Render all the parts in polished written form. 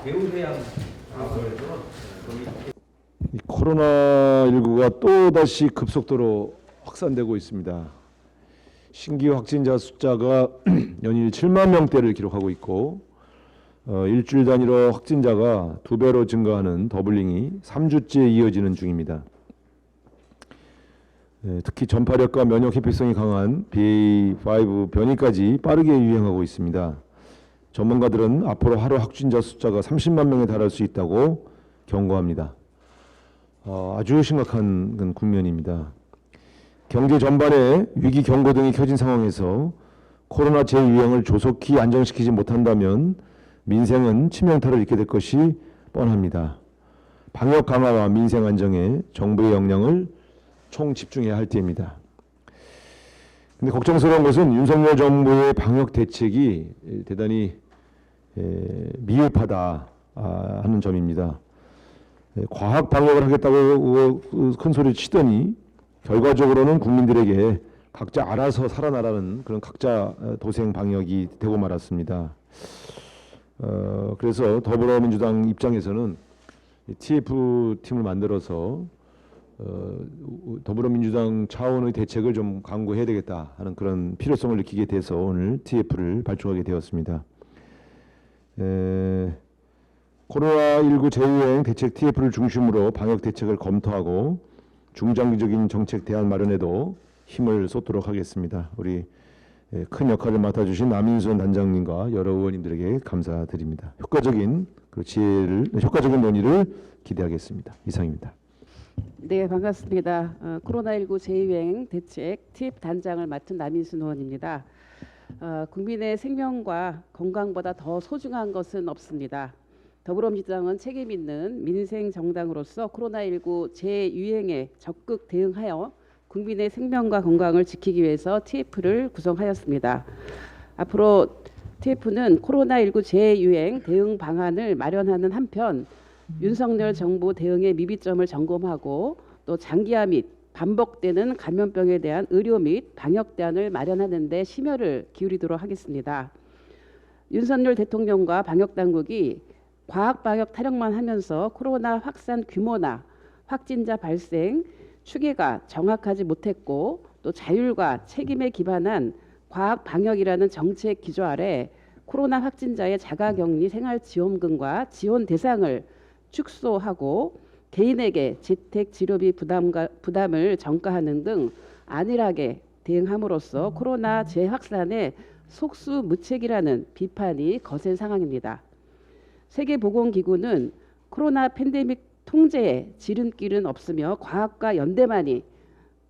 배우해양 이 코로나19가 또다시 급속도로 확산되고 있습니다. 신규 확진자 숫자가 연일 7만 명대를 기록하고 있고 일주일 단위로 확진자가 2배로 증가하는 더블링이 3주째 이어지는 중입니다. 특히 전파력과 면역 회피성이 강한 BA.5 변이까지 빠르게 유행하고 있습니다. 전문가들은 앞으로 하루 확진자 숫자가 30만 명에 달할 수 있다고 경고합니다. 아주 심각한 국면입니다. 경제 전반에 위기 경고 등이 켜진 상황에서 코로나 재유행을 조속히 안정시키지 못한다면 민생은 치명타를 입게 될 것이 뻔합니다. 방역 강화와 민생 안정에 정부의 역량을 총 집중해야 할 때입니다. 근데 걱정스러운 것은 윤석열 정부의 방역 대책이 대단히 미흡하다 하는 점입니다. 과학 방역을 하겠다고 큰 소리 치더니 결과적으로는 국민들에게 각자 알아서 살아나라는 그런 각자 도생 방역이 되고 말았습니다. 그래서 더불어민주당 입장에서는 TF팀을 만들어서 더불어민주당 차원의 대책을 좀 강구해야 되겠다 하는 그런 필요성을 느끼게 돼서 오늘 TF를 발족하게 되었습니다. 코로나19 재유행 대책 TF를 중심으로 방역 대책을 검토하고 중장기적인 정책 대안 마련에도 힘을 쏟도록 하겠습니다. 우리 큰 역할을 맡아주신 남인순 단장님과 여러 의원님들에게 감사드립니다. 효과적인 논의를 기대하겠습니다. 이상입니다. 네, 반갑습니다. 코로나19 재유행 대책 TF 단장을 맡은 남인순 의원입니다. 국민의 생명과 건강보다 더 소중한 것은 없습니다. 더불어민주당은 책임 있는 민생 정당으로서 코로나19 재유행에 적극 대응하여 국민의 생명과 건강을 지키기 위해서 TF를 구성하였습니다. 앞으로 TF는 코로나19 재유행 대응 방안을 마련하는 한편 윤석열 정부 대응의 미비점을 점검하고 또 장기화 및 반복되는 감염병에 대한 의료 및 방역 대안을 마련하는 데 심혈을 기울이도록 하겠습니다. 윤석열 대통령과 방역 당국이 과학 방역 타령만 하면서 코로나 확산 규모나 확진자 발생 추계가 정확하지 못했고 또 자율과 책임에 기반한 과학 방역이라는 정책 기조 아래 코로나 확진자의 자가격리 생활지원금과 지원 대상을 축소하고 개인에게 재택 치료비 부담을 전가하는 등 안일하게 대응함으로써 코로나 재확산에 속수무책이라는 비판이 거센 상황입니다. 세계보건기구는 코로나 팬데믹 통제에 지름길은 없으며 과학과 연대만이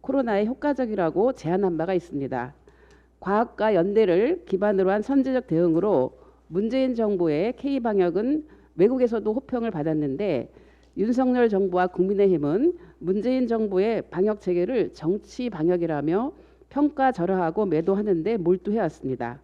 코로나에 효과적이라고 제안한 바가 있습니다. 과학과 연대를 기반으로 한 선제적 대응으로 문재인 정부의 K방역은 외국에서도 호평을 받았는데 윤석열 정부와 국민의힘은 문재인 정부의 방역 체계를 정치 방역이라며 평가절하하고 매도하는 데 몰두해왔습니다.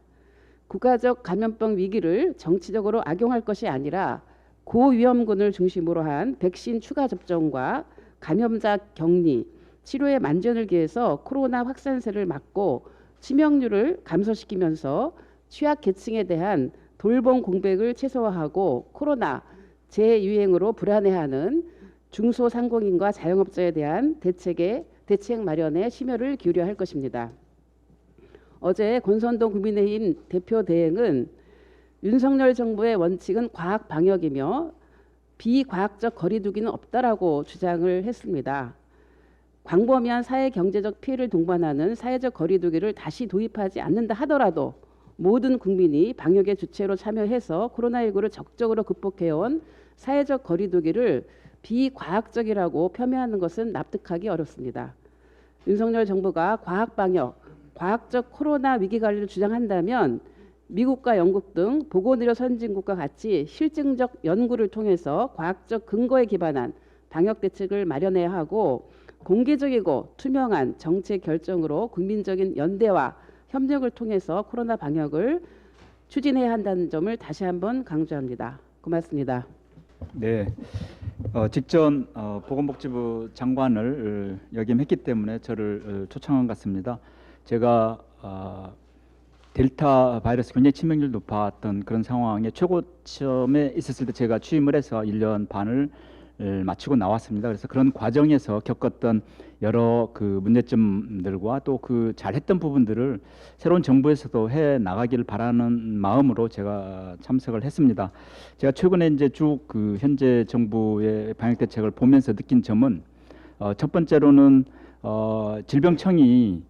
국가적 감염병 위기를 정치적으로 악용할 것이 아니라 고위험군을 중심으로 한 백신 추가 접종과 감염자 격리, 치료에 만전을 기해서 코로나 확산세를 막고 치명률을 감소시키면서 취약계층에 대한 돌봄 공백을 최소화하고 코로나 재유행으로 불안해하는 중소상공인과 자영업자에 대한 대책 마련에 심혈을 기울여야 할 것입니다. 어제 권선동 국민의힘 대표 대행은 윤석열 정부의 원칙은 과학 방역이며 비과학적 거리두기는 없다라고 주장을 했습니다. 광범위한 사회 경제적 피해를 동반하는 사회적 거리두기를 다시 도입하지 않는다 하더라도 모든 국민이 방역의 주체로 참여해서 코로나19를 적극적으로 극복해온 사회적 거리두기를 비과학적이라고 폄훼하는 것은 납득하기 어렵습니다. 윤석열 정부가 과학 방역, 과학적 코로나 위기 관리를 주장한다면 미국과 영국 등 보건의료 선진국과 같이 실증적 연구를 통해서 과학적 근거에 기반한 방역 대책을 마련해야 하고 공개적이고 투명한 정책 결정으로 국민적인 연대와 협력을 통해서 코로나 방역을 추진해야 한다는 점을 다시 한번 강조합니다. 고맙습니다. 네, 직전 보건복지부 장관을 역임했기 때문에 저를 초청한 것 같습니다. 제가 델타 바이러스 굉장히 치명률 높았던 그런 상황에 최고점에 있었을 때 제가 취임을 해서 1년 반을 마치고 나왔습니다. 그래서 그런 과정에서 겪었던 여러 그 문제점들과 또 그 잘했던 부분들을 새로운 정부에서도 해 나가기를 바라는 마음으로 제가 참석을 했습니다. 제가 최근에 이제 쭉 그 현재 정부의 방역 대책을 보면서 느낀 점은 첫 번째로는 질병청이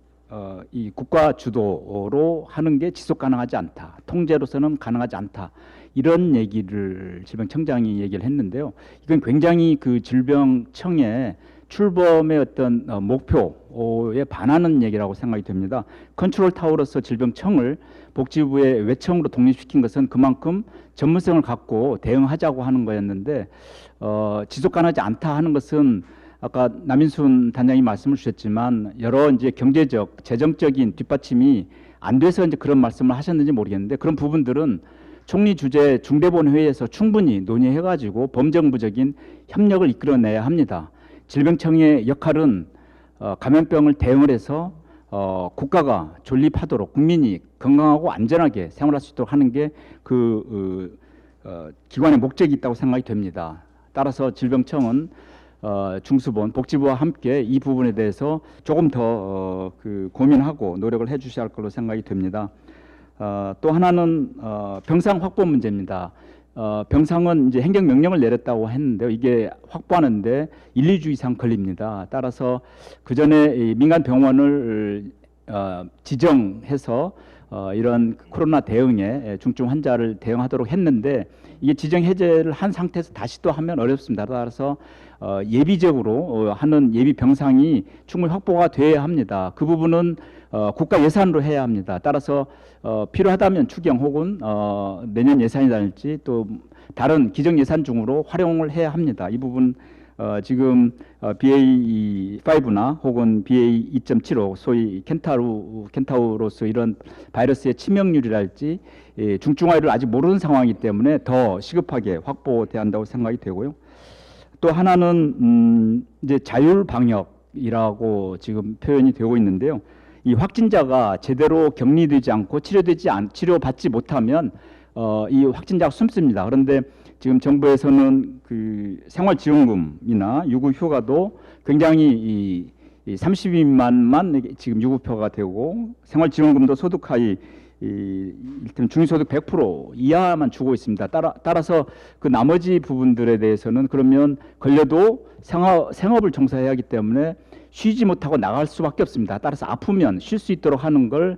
이 국가 주도로 하는 게 지속 가능하지 않다. 통제로서는 가능하지 않다. 이런 얘기를 질병청장이 얘기를 했는데요. 이건 굉장히 그 질병청의 출범의 어떤 목표에 반하는 얘기라고 생각이 됩니다. 컨트롤 타워로서 질병청을 복지부의 외청으로 독립시킨 것은 그만큼 전문성을 갖고 대응하자고 하는 거였는데 지속 가능하지 않다 하는 것은 아까 남인순 단장이 말씀을 주셨지만 여러 이제 경제적, 재정적인 뒷받침이 안 돼서 이제 그런 말씀을 하셨는지 모르겠는데 그런 부분들은 총리 주재 중대본 회의에서 충분히 논의해가지고 범정부적인 협력을 이끌어내야 합니다. 질병청의 역할은 감염병을 대응을 해서 국가가 존립하도록 국민이 건강하고 안전하게 생활할 수 있도록 하는 게 그 기관의 목적이 있다고 생각이 됩니다. 따라서 질병청은 중수본 복지부와 함께 이 부분에 대해서 조금 더 그 고민하고 노력을 해주셔야 할 걸로 생각이 됩니다. 또 하나는 병상 확보 문제입니다. 병상은 이제 행정명령을 내렸다고 했는데요. 이게 확보하는데 1, 2주 이상 걸립니다. 따라서 그 전에 민간 병원을 지정해서 이런 코로나 대응에 중증 환자를 대응하도록 했는데 이게 지정 해제를 한 상태에서 다시 또 하면 어렵습니다. 따라서 예비적으로 하는 예비 병상이 충분히 확보가 돼야 합니다. 그 부분은 국가 예산으로 해야 합니다. 따라서 필요하다면 추경 혹은 내년 예산이랄지 또 다른 기정 예산 중으로 활용을 해야 합니다. 이 부분 지금 BA.5나 혹은 BA.2.75 소위 켄타우로스 이런 바이러스의 치명률이랄지 중증화율을 아직 모르는 상황이기 때문에 더 시급하게 확보돼야 한다고 생각이 되고요. 또 하나는 이제 자율 방역이라고 지금 표현이 되고 있는데요. 이 확진자가 제대로 격리되지 않고 치료받지 못하면 이 확진자가 숨습니다. 그런데 지금 정부에서는 그 생활지원금이나 유급휴가도 굉장히 이 30인만만 지금 유급휴가가 되고 생활지원금도 소득하위 일단 중위소득 100% 이하만 주고 있습니다. 따라서 그 나머지 부분들에 대해서는 그러면 걸려도 생업을 종사해야 하기 때문에 쉬지 못하고 나갈 수밖에 없습니다. 따라서 아프면 쉴 수 있도록 하는 걸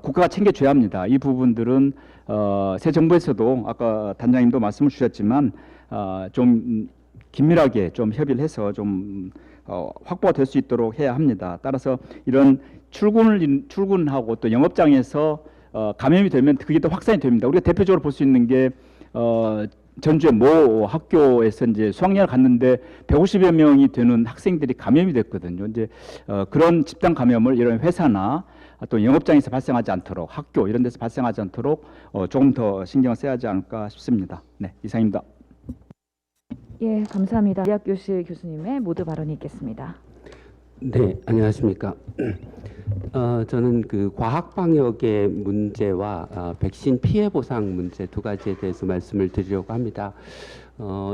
국가가 챙겨줘야 합니다. 이 부분들은 새 정부에서도 아까 단장님도 말씀을 주셨지만 좀 긴밀하게 좀 협의를 해서 좀 확보가 될 수 있도록 해야 합니다. 따라서 이런 출근하고 또 영업장에서 감염이 되면 그게 또 확산이 됩니다. 우리가 대표적으로 볼 수 있는 게 전주의 모 학교에서 이제 수학여행을 갔는데 150여 명이 되는 학생들이 감염이 됐거든요. 이제 그런 집단 감염을 이런 회사나 또 영업장에서 발생하지 않도록 학교 이런 데서 발생하지 않도록 조금 더 신경을 써야 하지 않을까 싶습니다. 네, 이상입니다. 예, 감사합니다. 이학교실 교수님의 모두 발언이 있겠습니다. 네, 안녕하십니까. 저는 그 과학 방역의 문제와 백신 피해 보상 문제 두 가지에 대해서 말씀을 드리려고 합니다.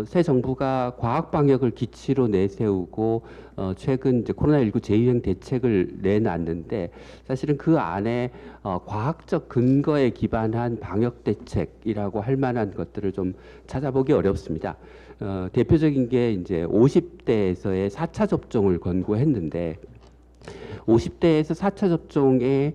새 정부가 과학 방역을 기치로 내세우고 최근 이제 코로나19 재유행 대책을 내놨는데 사실은 그 안에 과학적 근거에 기반한 방역 대책이라고 할 만한 것들을 좀 찾아보기 어렵습니다. 대표적인 게 이제 50대에서의 4차 접종을 권고했는데 50대에서 4차 접종의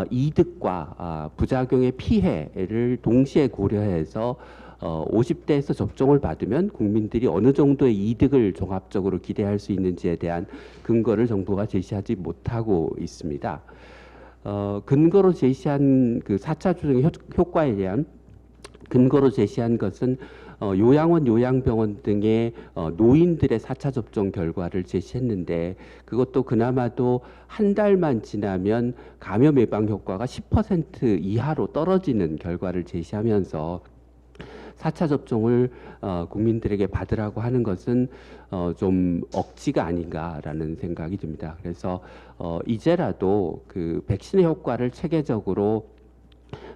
이득과 부작용의 피해를 동시에 고려해서 50대에서 접종을 받으면 국민들이 어느 정도의 이득을 종합적으로 기대할 수 있는지에 대한 근거를 정부가 제시하지 못하고 있습니다. 근거로 제시한 그 4차 접종의 효과에 대한 근거로 제시한 것은 요양원, 요양병원 등의 노인들의 4차 접종 결과를 제시했는데 그것도 그나마도 한 달만 지나면 감염 예방 효과가 10% 이하로 떨어지는 결과를 제시하면서 4차 접종을 국민들에게 받으라고 하는 것은 좀 억지가 아닌가라는 생각이 듭니다. 그래서 이제라도 그 백신의 효과를 체계적으로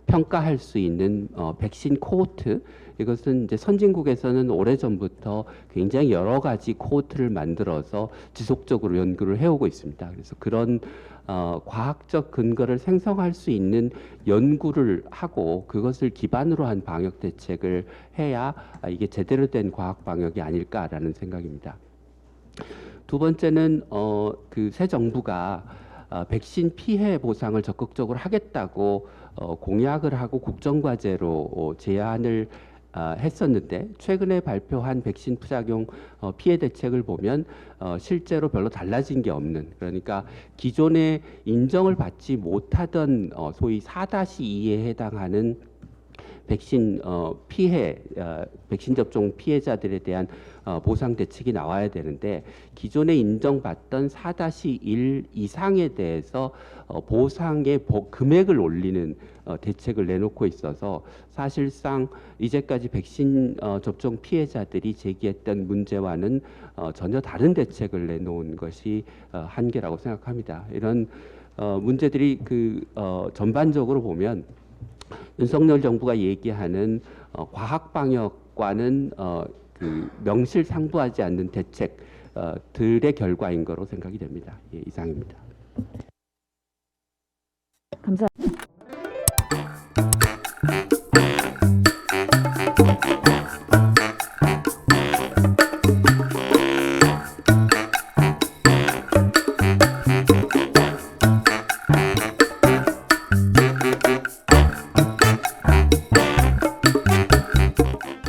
평가할 수 있는 백신 코호트, 이것은 이제 선진국에서는 오래전부터 굉장히 여러 가지 코호트를 만들어서 지속적으로 연구를 해오고 있습니다. 그래서 그런 과학적 근거를 생성할 수 있는 연구를 하고 그것을 기반으로 한 방역 대책을 해야 이게 제대로 된 과학 방역이 아닐까라는 생각입니다. 두 번째는 그 새 정부가 백신 피해 보상을 적극적으로 하겠다고 공약을 하고 국정과제로 제안을 했었는데 최근에 발표한 백신 부작용 피해 대책을 보면 실제로 별로 달라진 게 없는, 그러니까 기존에 인정을 받지 못하던 소위 4-2에 해당하는 백신 피해, 백신 접종 피해자들에 대한 보상 대책이 나와야 되는데 기존에 인정받던 4-1 이상에 대해서 보상의 금액을 올리는 대책을 내놓고 있어서 사실상 이제까지 백신 접종 피해자들이 제기했던 문제와는 전혀 다른 대책을 내놓은 것이 한계라고 생각합니다. 이런 문제들이 전반적으로 보면 윤석열 정부가 얘기하는 과학 방역과는 명실상부하지 않는 대책들의 결과인 거로 생각이 됩니다. 예, 이상입니다. 감사.